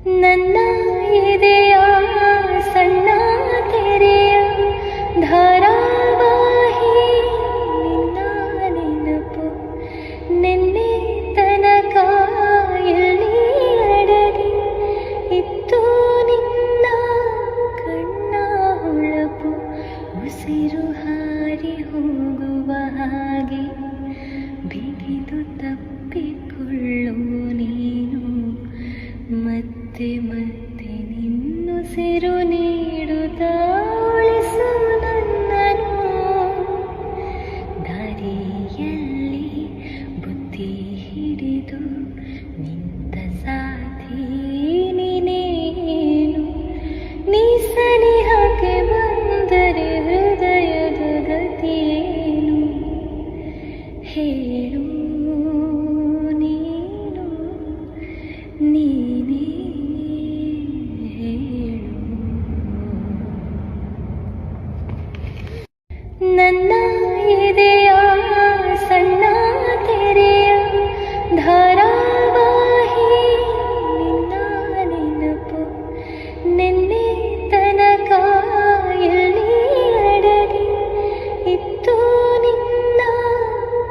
ನನ್ನ ಎದೆಯ ಸಣ್ಣ ತೆರೆಯ ಧಾರಾವಾಹಿ ನಿನ್ನ ನೆನಪು ನಿನ್ನೆ ತನಕ ಎಲ್ಲಿ ಅಡಗಿ ಇತ್ತು ನಿನ್ನ ಕಣ್ಣ ಹೊಳಪು ಉಸಿರು ಹಾರಿ ಹೋಗುವ ಹಾಗೆ ಬಿಗಿದು ತಪ್ಪಿಕೊಳ್ಳು ನೀನು ಮತ್ತೆ ಮತ್ತೆ ನಿನ್ನುಸಿರು ನೀಡುತ್ತಾ ಉಳಿಸು ನನ್ನನು ದಾರಿಯಲ್ಲಿ ಬುದ್ಧಿ ಹಿಡಿದು ನಿಂತ ಸಾಥಿ ನೀನೇನು ನೀ ಸನಿಹಕ್ಕೆ ಬಂದರೆ ಹೃದಯದ ಗತಿಯೇನು ಹೇಳು ನೀನು ನೀನೇ ಹೇಳು. ನನ್ನ ಎದೆಯ ಸಣ್ಣ ತೆರೆಯ ಧಾರಾವಾಹಿ ನಿನ್ನ ನೆನಪು ನಿನ್ನೆ ತನಕ ಎಲ್ಲಿ ಅಡಗಿ ಇತ್ತು ನಿನ್ನ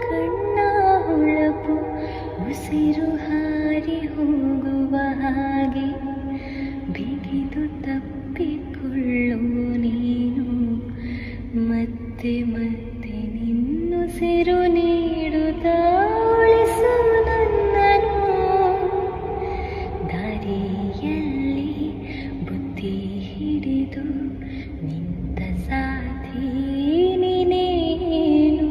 ಕಣ್ಣ ಹೊಳಪು ಉಸಿರು ಹಾರಿ ಹೋಗುವ ಹಾಗೆ ಬಿಗಿದು ತಪ್ಪಿಕೊಳ್ಳು ನೀನು ಮತ್ತೆ ಮತ್ತೆ ನಿನ್ನುಸಿರು ನೀಡುತ್ತಾ ಉಳಿಸು ನನ್ನನು ದಾರಿಯಲ್ಲಿ ಬುದ್ಧಿ ಹಿಡಿದು ನಿಂತ ಸಾಥಿ ನೀನೇನು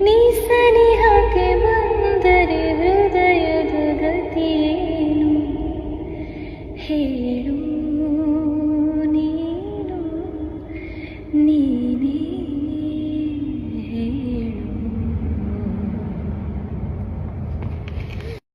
ನೀ ಸನಿಹಕ್ಕೆ ಬಂದರೆ ಹೃದಯದ ಗತಿಯೇನು ಹೇಳು.